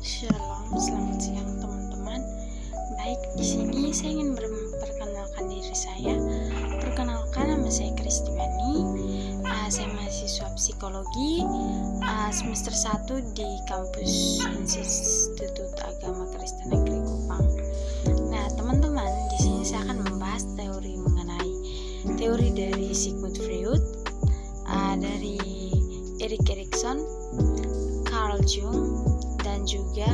Shalom, selamat siang teman-teman. Baik, di sini saya ingin memperkenalkan diri saya. Perkenalkan, nama saya Kristiani. Saya mahasiswa psikologi semester 1 di kampus Institut Agama Kristen Negeri Kupang. Nah, teman-teman, di sini saya akan membahas teori dari Sigmund Freud, dari Erik Erikson, Carl Jung, dan juga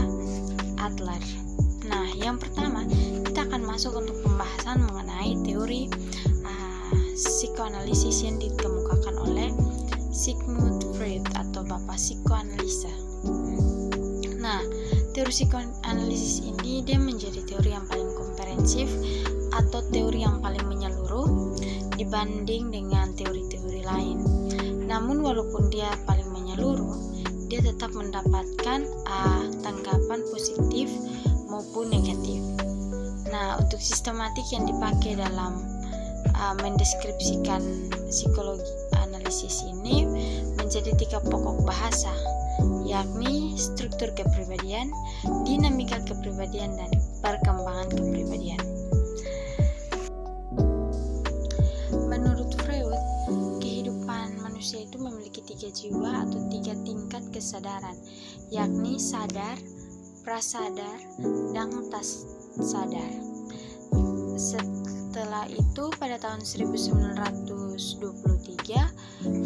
Adler. Nah, yang pertama kita akan masuk untuk pembahasan mengenai teori psikoanalisis yang dikemukakan oleh Sigmund Freud atau Bapak Psikoanalisa. Nah, teori psikoanalisis ini dia menjadi teori yang paling komprehensif atau teori yang paling menyeluruh dibanding dengan teori-teori lain. Namun walaupun dia paling menyeluruh, dia tetap mendapatkan tanggapan positif maupun negatif. Nah, untuk sistematik yang dipakai dalam mendeskripsikan psikologi analisis ini menjadi 3 pokok bahasa, yakni struktur kepribadian, dinamika kepribadian, dan perkembangan kepribadian. Menurut Freud, kehidupan manusia itu memiliki 3 jiwa atau 3 tingkat kesadaran, yakni sadar, prasadar, dan tas sadar. Setelah itu pada tahun 1923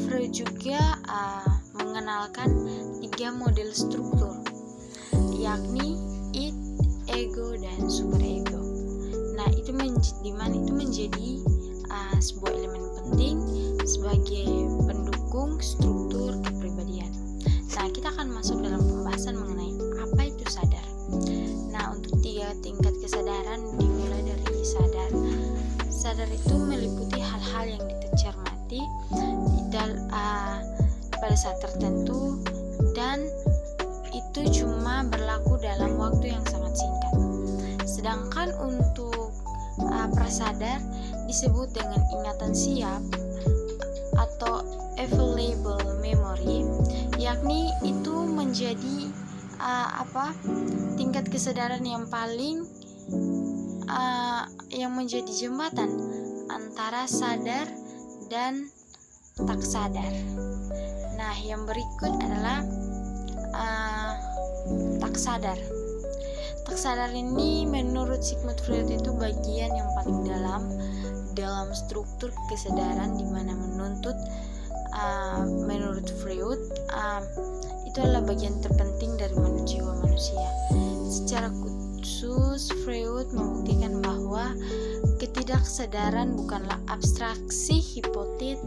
Freud juga mengenalkan 3 model struktur, yakni id, ego, dan superego. Nah, itu menjadi sebuah elemen penting sebagai pendukung struktur kepribadian. Nah, kita akan masuk dalam pembahasan mengenai apa itu sadar. Nah, untuk 3 tingkat kesadaran dimulai dari sadar. Sadar itu meliputi hal-hal yang dicermati pada saat tertentu, dan itu cuma berlaku dalam waktu yang sangat singkat. Sedangkan untuk prasadar disebut dengan ingatan siap atau available memory, yakni itu menjadi tingkat kesadaran yang paling yang menjadi jembatan antara sadar dan tak sadar. Nah, yang berikut adalah tak sadar. Tak sadar ini menurut Sigmund Freud itu bagian yang paling dalam struktur kesadaran, di mana menurut Freud itu adalah bagian terpenting dari jiwa manusia. Secara khusus Freud membuktikan bahwa ketidaksadaran bukanlah abstraksi hipotetik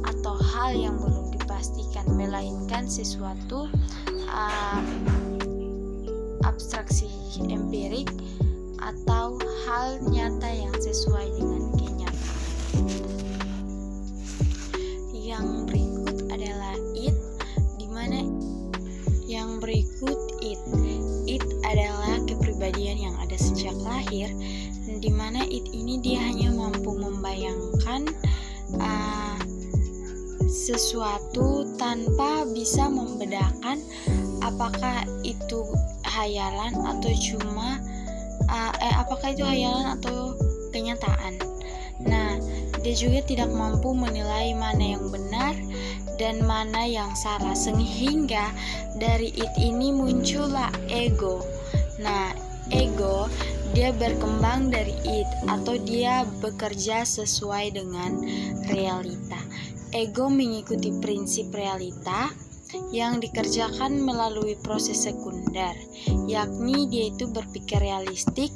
atau hal yang belum dipastikan, melainkan sesuatu abstraksi empirik atau hal nyata yang sesuai dengan kenyataan. Yang berikut adalah id, id adalah kepribadian yang ada sejak lahir, di mana id ini dia hanya mampu membayangkan sesuatu tanpa bisa membedakan apakah itu hayalan atau kenyataan. Nah, dia juga tidak mampu menilai mana yang benar dan mana yang salah, sehingga dari id ini muncullah ego. Nah, ego dia berkembang dari id atau dia bekerja sesuai dengan realita. Ego mengikuti prinsip realita yang dikerjakan melalui proses sekunder, yakni dia itu berpikir realistik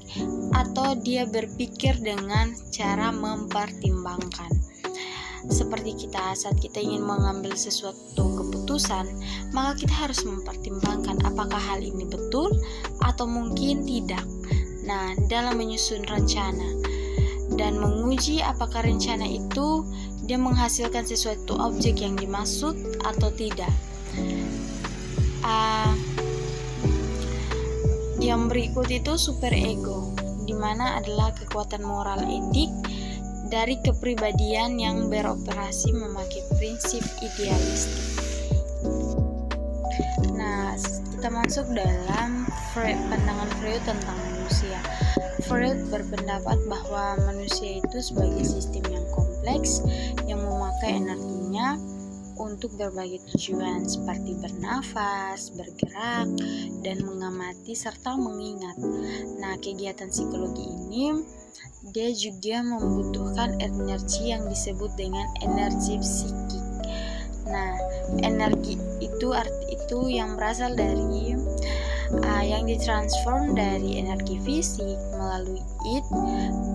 atau dia berpikir dengan cara mempertimbangkan. Seperti saat kita ingin mengambil sesuatu keputusan, maka kita harus mempertimbangkan apakah hal ini betul atau mungkin tidak. Nah, dalam menyusun rencana dan menguji apakah rencana itu dia menghasilkan sesuatu objek yang dimaksud atau tidak. Yang berikut itu superego, di mana adalah kekuatan moral etik dari kepribadian yang beroperasi memakai prinsip idealistik. Nah, Kita masuk dalam pandangan Freud tentang manusia. Freud berpendapat bahwa manusia itu sebagai sistem yang kompleks yang memakai energinya untuk berbagai tujuan seperti bernafas, bergerak, dan mengamati serta mengingat. Nah, kegiatan psikologi ini dia juga membutuhkan energi yang disebut dengan energi psikik. Nah, energi itu yang berasal dari yang ditransform dari energi fisik melalui id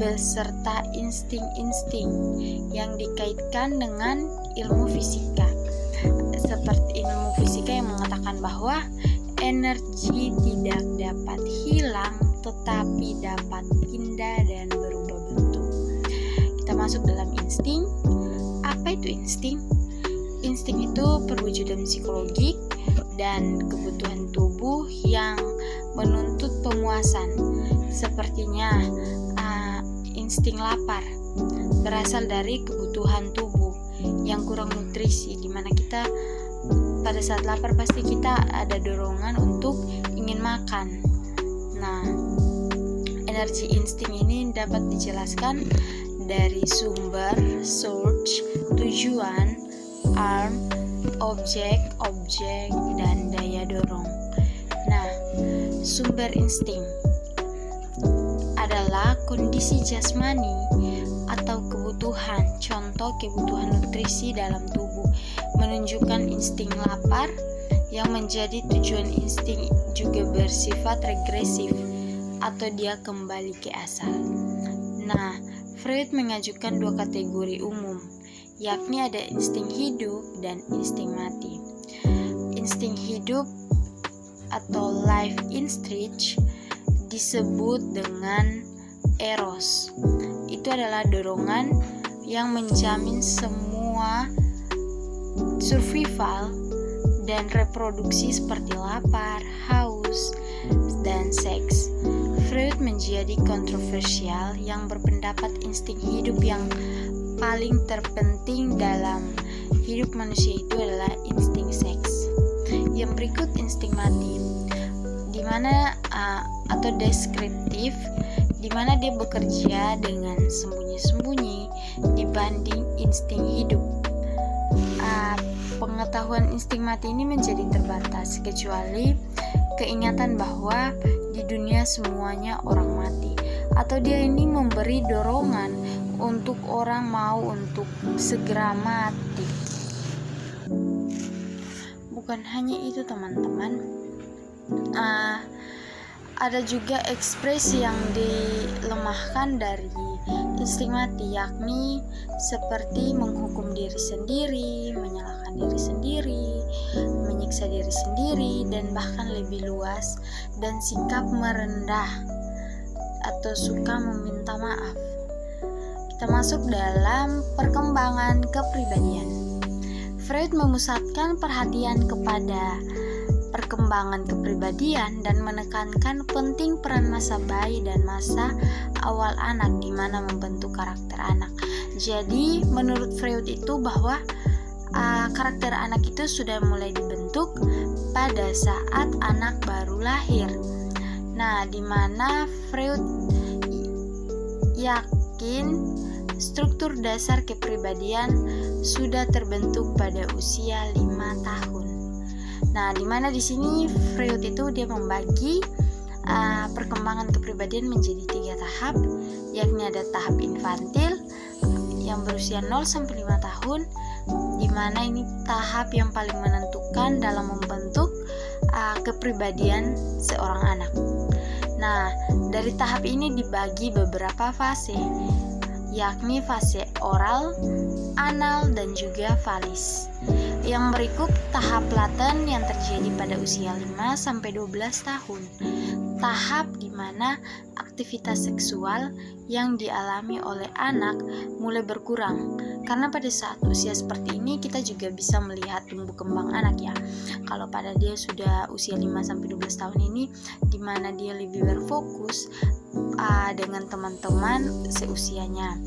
beserta insting-insting yang dikaitkan dengan ilmu fisika. Seperti ilmu fisika yang mengatakan bahwa energi tidak dapat hilang tetapi dapat pindah dan berubah bentuk. Kita masuk dalam insting. Apa itu insting? Insting itu perwujudan psikologik dan kebutuhan tubuh yang menuntut pemuasan. Sepertinya insting lapar berasal dari kebutuhan tubuh yang kurang nutrisi, di mana kita pada saat lapar pasti kita ada dorongan untuk ingin makan. Nah, energi insting ini dapat dijelaskan dari sumber, source, tujuan, arm, objek, dan daya dorong. Nah, sumber insting adalah kondisi jasmani atau kebutuhan, contoh kebutuhan nutrisi dalam tubuh, menunjukkan insting lapar yang menjadi tujuan. Insting juga bersifat regresif atau dia kembali ke asal. Nah, Freud mengajukan dua kategori umum, yakni ada insting hidup dan insting mati. Insting hidup atau life instinct disebut dengan eros. Itu adalah dorongan yang menjamin semua survival dan reproduksi seperti lapar, haus, dan seks. Freud menjadi kontroversial yang berpendapat insting hidup yang paling terpenting dalam hidup manusia itu adalah insting seks. Yang berikut insting mati, di mana atau deskriptif, di mana dia bekerja dengan sembunyi-sembunyi dibanding insting hidup. Pengetahuan insting mati ini menjadi terbatas kecuali keingatan bahwa di dunia semuanya orang mati, atau dia ini memberi dorongan untuk orang mau untuk segera mati. Bukan hanya itu teman-teman, ada juga ekspresi yang dilemahkan dari insting mati, yakni seperti menghukum diri sendiri, menyalahkan diri sendiri, menyiksa diri sendiri, dan bahkan lebih luas, dan sikap merendah atau suka meminta maaf. Kita masuk dalam perkembangan kepribadian. Freud memusatkan perhatian kepada perkembangan kepribadian dan menekankan penting peran masa bayi dan masa awal anak di mana membentuk karakter anak. Jadi menurut Freud itu bahwa karakter anak itu sudah mulai dibentuk pada saat anak baru lahir. Nah, di mana Freud yakin struktur dasar kepribadian sudah terbentuk pada usia 5 tahun. Nah, di mana di sini Freud itu dia membagi perkembangan kepribadian menjadi 3 tahap, yakni ada tahap infantil yang berusia 0 sampai 5 tahun, di mana ini tahap yang paling menentukan dalam membentuk kepribadian seorang anak. Nah, dari tahap ini dibagi beberapa fase, yakni fase oral, anal, dan juga valis. Yang berikut tahap laten yang terjadi pada usia 5 sampai 12 tahun. Tahap di mana aktivitas seksual yang dialami oleh anak mulai berkurang. Karena pada saat usia seperti ini kita juga bisa melihat tumbuh kembang anak ya. Kalau pada dia sudah usia 5 sampai 12 tahun ini, di mana dia lebih berfokus dengan teman-teman seusianya.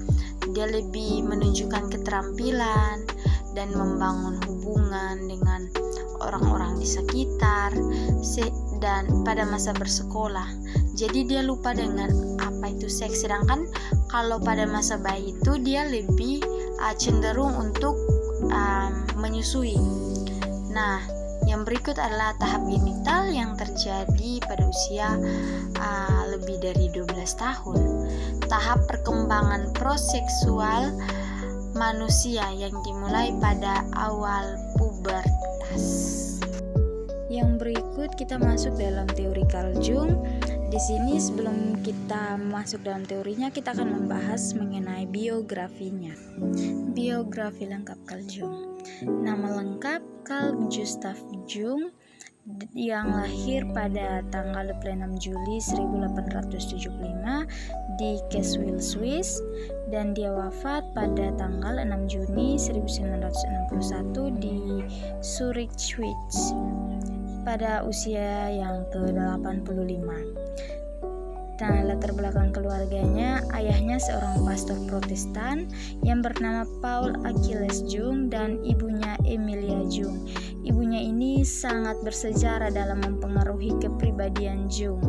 Dia lebih menunjukkan keterampilan dan membangun hubungan dengan orang-orang di sekitar dan pada masa bersekolah. Jadi dia lupa dengan apa itu seks. Sedangkan kalau pada masa bayi itu dia lebih cenderung untuk menyusui. Nah, yang berikut adalah tahap genital yang terjadi pada usia lebih dari 12 tahun. Tahap perkembangan proseksual manusia yang dimulai pada awal pubertas. Yang berikut kita masuk dalam teori Carl Jung. Di sini sebelum kita masuk dalam teorinya, kita akan membahas mengenai biografinya. Biografi lengkap Carl Jung. Nama lengkap Carl Gustav Jung, yang lahir pada tanggal 26 Juli 1875 di Keswil, Swiss, dan dia wafat pada tanggal 6 Juni 1961 di Zurich, Swiss pada usia yang ke-85. Nah, latar belakang keluarganya, ayahnya seorang pastor Protestan yang bernama Paul Achilles Jung dan ibunya Emilia Jung. Ibunya ini sangat bersejarah dalam mempengaruhi kepribadian Jung.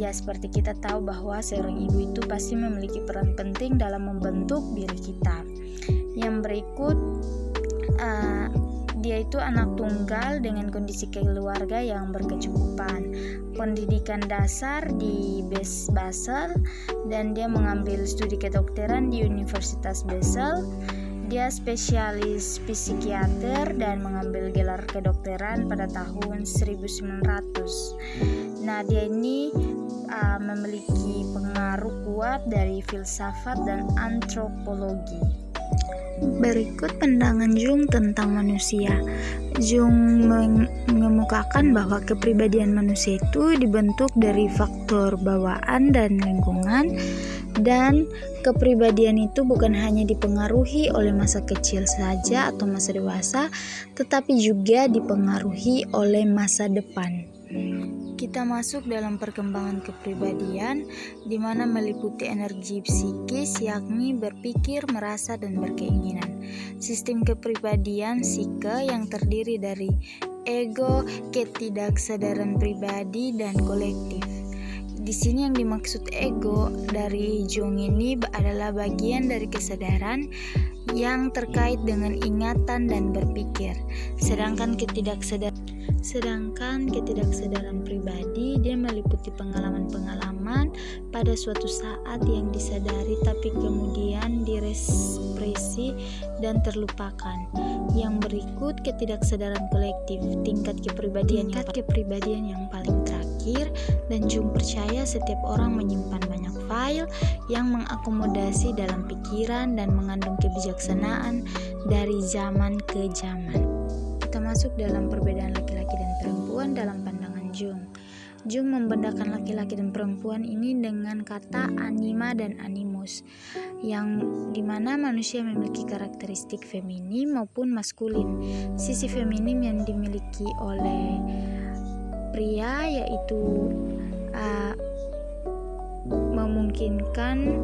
Ya, seperti kita tahu bahwa seorang ibu itu pasti memiliki peran penting dalam membentuk diri kita. Yang berikut, dia itu anak tunggal dengan kondisi keluarga yang berkecukupan, pendidikan dasar di Basel, dan dia mengambil studi kedokteran di Universitas Basel. Dia spesialis psikiater dan mengambil gelar kedokteran pada tahun 1900. Nah, dia ini memiliki pengaruh kuat dari filsafat dan antropologi. Berikut pandangan Jung tentang manusia. Jung mengemukakan bahwa kepribadian manusia itu dibentuk dari faktor bawaan dan lingkungan, dan kepribadian itu bukan hanya dipengaruhi oleh masa kecil saja atau masa dewasa, tetapi juga dipengaruhi oleh masa depan. Kita masuk dalam perkembangan kepribadian, di mana meliputi energi psikis, yakni berpikir, merasa, dan berkeinginan. Sistem kepribadian psike yang terdiri dari ego, ketidaksadaran pribadi, dan kolektif. Di sini yang dimaksud ego dari Jung ini adalah bagian dari kesadaran yang terkait dengan ingatan dan berpikir. Sedangkan ketidaksadaran pribadi, dia meliputi pengalaman-pengalaman pada suatu saat yang disadari tapi kemudian direpresi dan terlupakan. Yang berikut ketidaksadaran kolektif, tingkat kepribadian yang paling terakhir, dan Jung percaya setiap orang menyimpan banyak file yang mengakomodasi dalam pikiran dan mengandung kebijaksanaan dari zaman ke zaman. Kita masuk dalam perbedaan laki-laki dan perempuan dalam pandangan Jung. Jung membedakan laki-laki dan perempuan ini dengan kata anima dan animus, yang dimana manusia memiliki karakteristik feminim maupun maskulin. Sisi feminim yang dimiliki oleh pria yaitu memungkinkan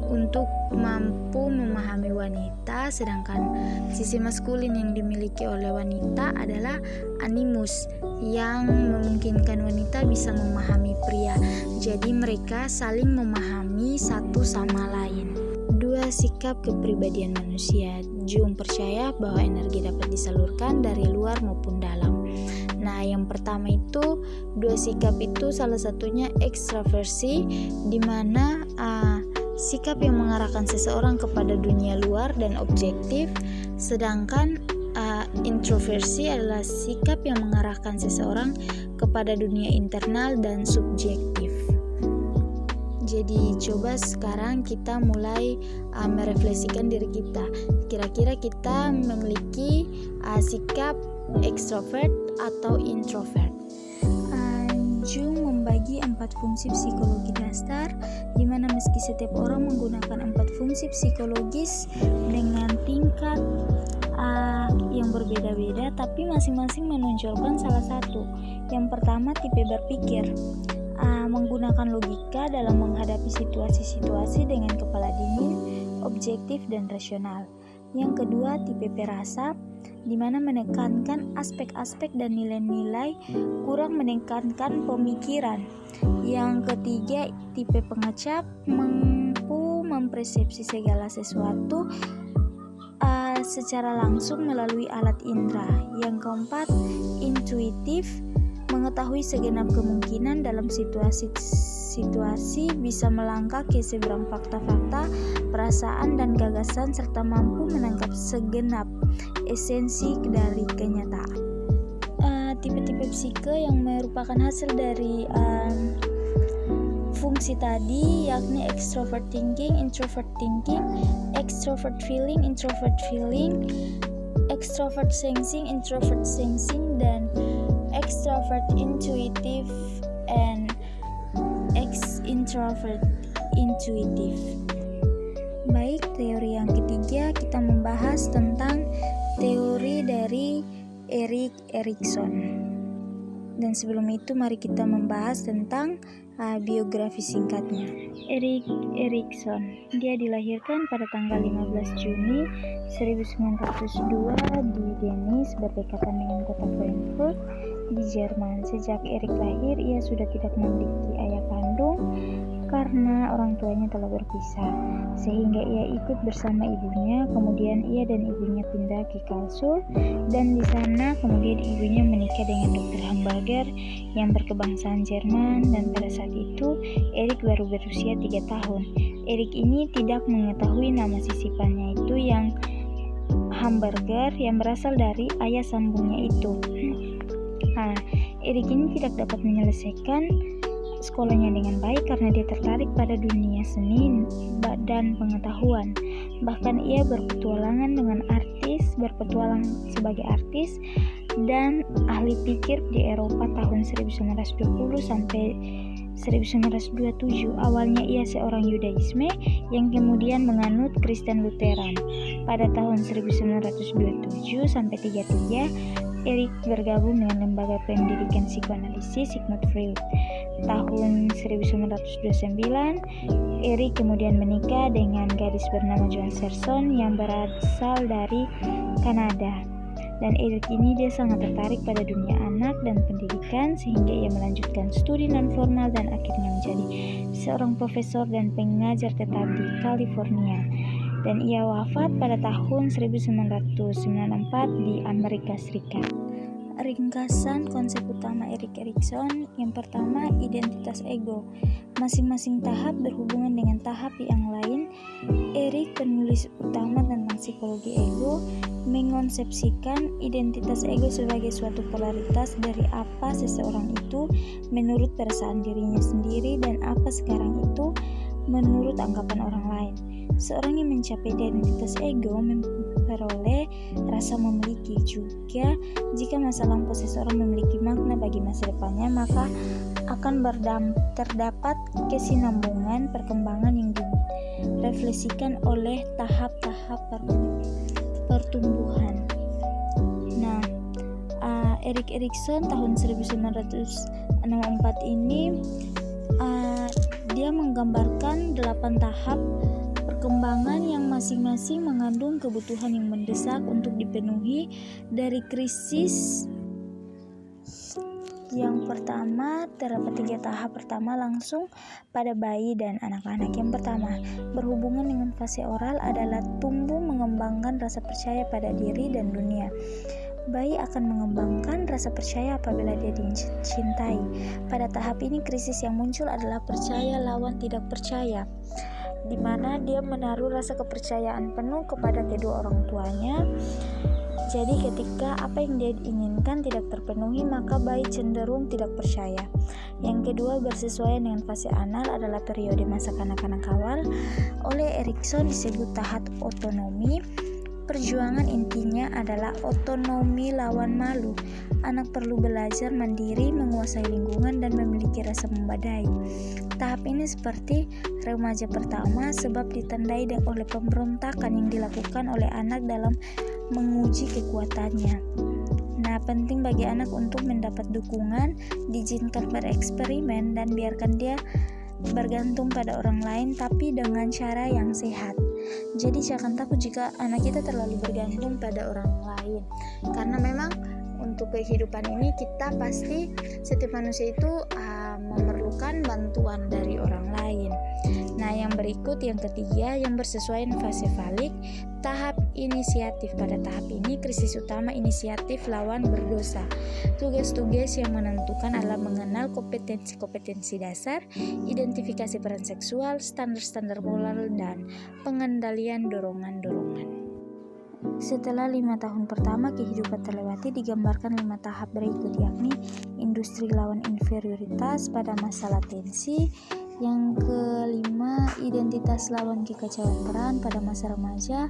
untuk mampu memahami wanita, sedangkan sisi maskulin yang dimiliki oleh wanita adalah animus, yang memungkinkan wanita bisa memahami pria. Jadi mereka saling memahami satu sama lain. Dua sikap kepribadian manusia. Jung percaya bahwa energi dapat disalurkan dari luar maupun dalam. Nah, yang pertama itu, dua sikap itu salah satunya ekstraversi, di mana sikap yang mengarahkan seseorang kepada dunia luar dan objektif, sedangkan introversi adalah sikap yang mengarahkan seseorang kepada dunia internal dan subjektif. Jadi coba sekarang kita mulai merefleksikan diri kita. Kira-kira kita memiliki sikap ekstrovert atau introvert. Jung membagi 4 fungsi psikologi dasar, di mana meski setiap orang menggunakan 4 fungsi psikologis dengan tingkat yang berbeda-beda, tapi masing-masing menonjolkan salah satu. Yang pertama, tipe berpikir, menggunakan logika dalam menghadapi situasi-situasi dengan kepala dingin, objektif, dan rasional. Yang kedua, tipe perasa, di mana menekankan aspek-aspek dan nilai-nilai, kurang menekankan pemikiran. Yang ketiga, tipe pengecap, mampu mempersepsi segala sesuatu secara langsung melalui alat indera. Yang keempat, intuitif, mengetahui segenap kemungkinan dalam situasi bisa melangkah ke seberang fakta-fakta, perasaan dan gagasan serta mampu menangkap segenap esensi dari kenyataan. Tipe-tipe psike yang merupakan hasil dari fungsi tadi yakni extrovert thinking, introvert thinking, extrovert feeling, introvert feeling, extrovert sensing, introvert sensing, dan extrovert intuitive and introvert intuitive. Baik, teori yang ketiga kita membahas tentang teori dari Erik Erikson. Dan sebelum itu mari kita membahas tentang biografi singkatnya. Erik Erikson, dia dilahirkan pada tanggal 15 Juni 1902 di Dennis, berdekatan dengan kota Frankfurt di Jerman. Sejak Erik lahir, ia sudah tidak memiliki ayah kandung karena orang tuanya telah berpisah, sehingga ia ikut bersama ibunya. Kemudian ia dan ibunya pindah ke Karlsruhe, dan di sana kemudian ibunya menikah dengan Dr. Hamburger yang berkebangsaan Jerman, dan pada saat itu Erik baru berusia 3 tahun. Erik ini tidak mengetahui nama sisipannya itu yang Hamburger yang berasal dari ayah sambungnya itu. Erik ini tidak dapat menyelesaikan sekolahnya dengan baik karena dia tertarik pada dunia seni dan pengetahuan. Bahkan ia berpetualangan berpetualang sebagai artis dan ahli pikir di Eropa tahun 1920 sampai 1927. Awalnya ia seorang Yudaisme yang kemudian menganut Kristen Lutheran. Pada tahun 1927 sampai 33, Erik bergabung dengan lembaga pendidikan psikoanalisis Sigmund Freud. Tahun 1929, Erik kemudian menikah dengan gadis bernama Joan Serson yang berasal dari Kanada. Dan Erik ini dia sangat tertarik pada dunia anak dan pendidikan, sehingga ia melanjutkan studi non-formal dan akhirnya menjadi seorang profesor dan pengajar tetap di California. Dan ia wafat pada tahun 1994 di Amerika Serikat. Ringkasan konsep utama Erik Erikson. Yang pertama, identitas ego. Masing-masing tahap berhubungan dengan tahap yang lain. Erik, penulis utama tentang psikologi ego, mengonsepsikan identitas ego sebagai suatu polaritas dari apa seseorang itu menurut perasaan dirinya sendiri dan apa sekarang itu menurut anggapan orang lain. Seorang yang mencapai identitas ego memperoleh rasa memiliki. Juga jika masa lampau seseorang memiliki makna bagi masa depannya, maka akan terdapat kesinambungan perkembangan yang direfleksikan oleh tahap-tahap pertumbuhan. Erik Erikson tahun 1964 ini dia menggambarkan 8 tahap perkembangan yang masing-masing mengandung kebutuhan yang mendesak untuk dipenuhi. Dari krisis yang pertama, terdapat 3 tahap. Pertama, langsung pada bayi dan anak-anak. Yang pertama, berhubungan dengan fase oral adalah tumbuh mengembangkan rasa percaya pada diri dan dunia. Bayi akan mengembangkan rasa percaya apabila dia dicintai. Pada tahap ini, krisis yang muncul adalah percaya lawan tidak percaya, di mana dia menaruh rasa kepercayaan penuh kepada kedua orang tuanya. Jadi ketika apa yang dia inginkan tidak terpenuhi, maka bayi cenderung tidak percaya. Yang kedua, bersesuaian dengan fase anal adalah periode masa kanak-kanak awal. Oleh Erikson disebut tahap otonomi. Perjuangan intinya adalah otonomi lawan malu. Anak perlu belajar mandiri, menguasai lingkungan, dan memiliki rasa membadai. Tahap ini seperti remaja pertama sebab ditandai oleh pemberontakan yang dilakukan oleh anak dalam menguji kekuatannya. Penting bagi anak untuk mendapat dukungan, diizinkan bereksperimen, dan biarkan dia bergantung pada orang lain tapi dengan cara yang sehat. Jadi jangan takut jika anak kita terlalu bergantung pada orang lain, karena memang untuk kehidupan ini kita pasti, setiap manusia itu memerlukan bantuan dari orang lain. Nah, yang berikut, yang ketiga, yang bersesuaian fase balik, tahap inisiatif. Pada tahap ini, krisis utama inisiatif lawan berdosa. Tugas-tugas yang menentukan adalah mengenal kompetensi-kompetensi dasar, identifikasi peran seksual, standar-standar moral, dan pengendalian dorongan-dorongan. Setelah 5 tahun pertama kehidupan terlewati, digambarkan 5 tahap berikut, yakni industri lawan inferioritas pada masa latensi. Yang kelima, identitas lawan kekacauan peran pada masa remaja,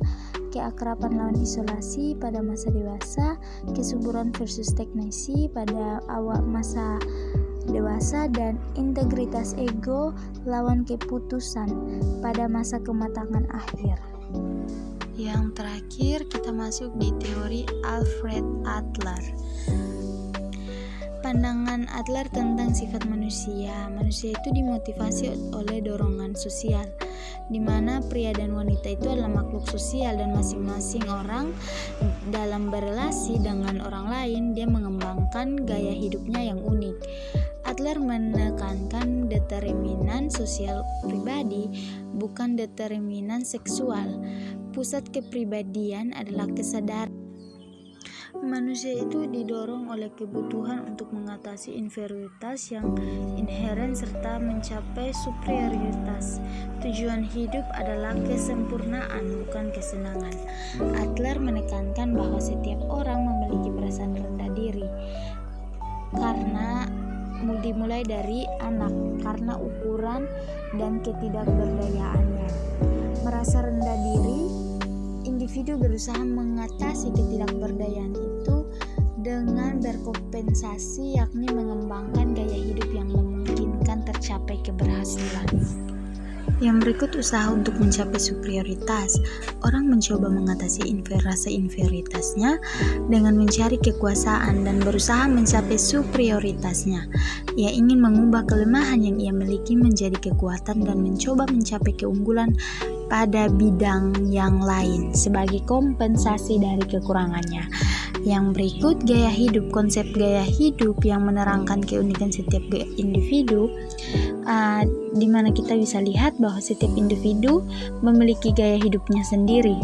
keakraban lawan isolasi pada masa dewasa, kesuburan versus stagnasi pada awal masa dewasa, dan integritas ego lawan keputusan pada masa kematangan akhir. Yang terakhir, kita masuk di teori Alfred Adler. Pandangan Adler tentang sifat manusia. Manusia itu dimotivasi oleh dorongan sosial, di mana pria dan wanita itu adalah makhluk sosial, dan masing-masing orang dalam berelasi dengan orang lain, dia mengembangkan gaya hidupnya yang unik. Adler menekankan determinan sosial pribadi, bukan determinan seksual. Pusat kepribadian adalah kesadaran. Manusia itu didorong oleh kebutuhan untuk mengatasi inferioritas yang inheren serta mencapai superioritas. Tujuan hidup adalah kesempurnaan, bukan kesenangan. Adler menekankan bahwa setiap orang memiliki perasaan rendah diri, karena dimulai dari anak, karena ukuran dan ketidakberdayaannya. Merasa rendah diri, individu berusaha mengatasi ketidakberdayaan itu dengan berkompensasi, yakni mengembangkan gaya hidup yang memungkinkan tercapai keberhasilan. Yang berikut, usaha untuk mencapai superioritas. Orang mencoba mengatasi rasa inferioritasnya dengan mencari kekuasaan dan berusaha mencapai superioritasnya. Ia ingin mengubah kelemahan yang ia miliki menjadi kekuatan dan mencoba mencapai keunggulan pada bidang yang lain sebagai kompensasi dari kekurangannya. Yang berikut, gaya hidup. Konsep gaya hidup yang menerangkan keunikan setiap individu, di mana kita bisa lihat bahwa setiap individu memiliki gaya hidupnya sendiri.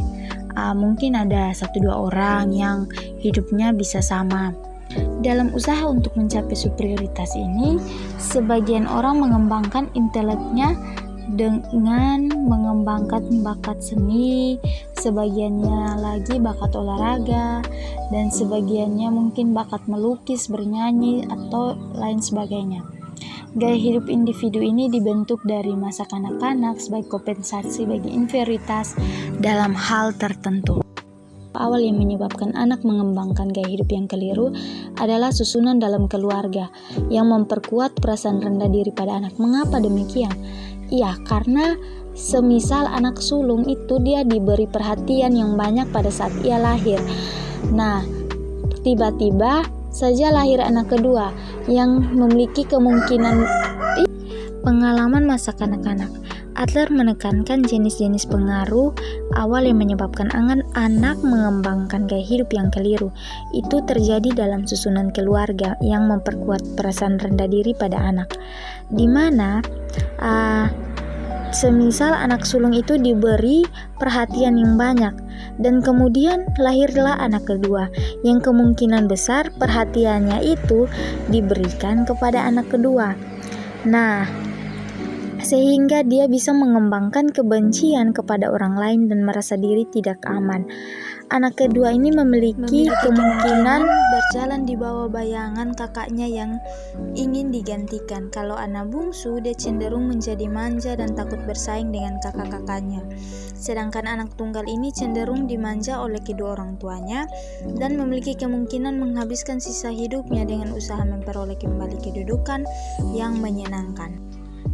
Mungkin ada 1-2 orang yang hidupnya bisa sama. Dalam usaha untuk mencapai superioritas ini, sebagian orang mengembangkan inteleknya dengan mengembangkan bakat seni, sebagiannya lagi bakat olahraga, dan sebagiannya mungkin bakat melukis, bernyanyi, atau lain sebagainya. Gaya hidup individu ini dibentuk dari masa kanak-kanak sebagai kompensasi bagi inferioritas dalam hal tertentu. Awal yang menyebabkan anak mengembangkan gaya hidup yang keliru adalah susunan dalam keluarga yang memperkuat perasaan rendah diri pada anak. Mengapa demikian? Ya, karena semisal anak sulung itu dia diberi perhatian yang banyak pada saat ia lahir. Nah, tiba-tiba saja lahir anak kedua yang memiliki kemungkinan pengalaman masa kanak-kanak. Adler menekankan jenis-jenis pengaruh awal yang menyebabkan anak mengembangkan gaya hidup yang keliru. Itu terjadi dalam susunan keluarga yang memperkuat perasaan rendah diri pada anak, di mana semisal anak sulung itu diberi perhatian yang banyak, dan kemudian lahirlah anak kedua yang kemungkinan besar perhatiannya itu diberikan kepada anak kedua. Nah, sehingga dia bisa mengembangkan kebencian kepada orang lain dan merasa diri tidak aman. Anak kedua ini memiliki kemungkinan berjalan di bawah bayangan kakaknya yang ingin digantikan. Kalau anak bungsu, dia cenderung menjadi manja dan takut bersaing dengan kakak-kakaknya. Sedangkan anak tunggal ini cenderung dimanja oleh kedua orang tuanya dan memiliki kemungkinan menghabiskan sisa hidupnya dengan usaha memperoleh kembali kedudukan yang menyenangkan.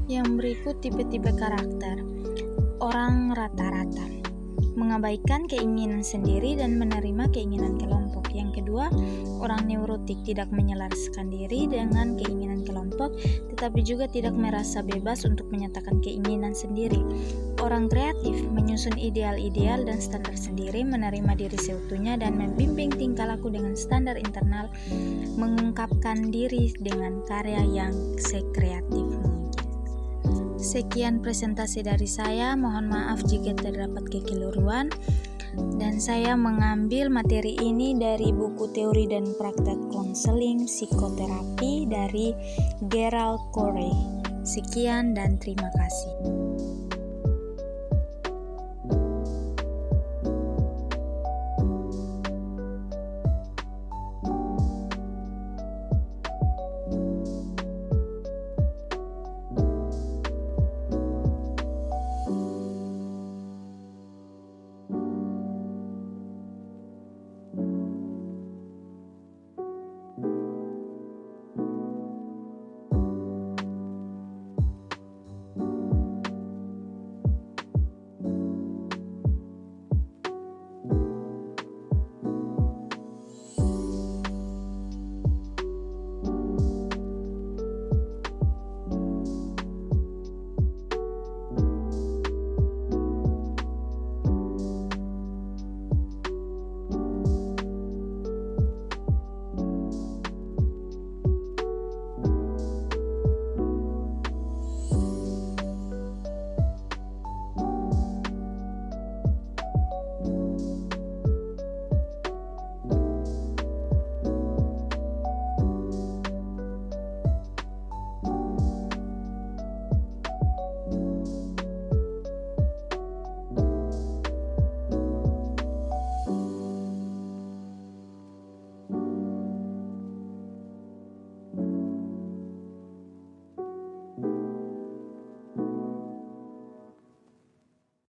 Yang berikut, tipe-tipe karakter. Orang rata-rata mengabaikan keinginan sendiri dan menerima keinginan kelompok. Yang kedua, orang neurotik tidak menyelaraskan diri dengan keinginan kelompok. kelompok, tetapi juga tidak merasa bebas untuk menyatakan keinginan sendiri. Orang kreatif menyusun ideal-ideal dan standar sendiri, menerima diri seutuhnya, dan membimbing tingkah laku dengan standar internal, mengungkapkan diri dengan karya yang sekreatif mungkin. Sekian presentasi dari saya, mohon maaf jika terdapat kekeliruan, dan saya mengambil materi ini dari buku Teori dan Praktek Konseling Psikoterapi dari Gerald Corey. Sekian dan terima kasih.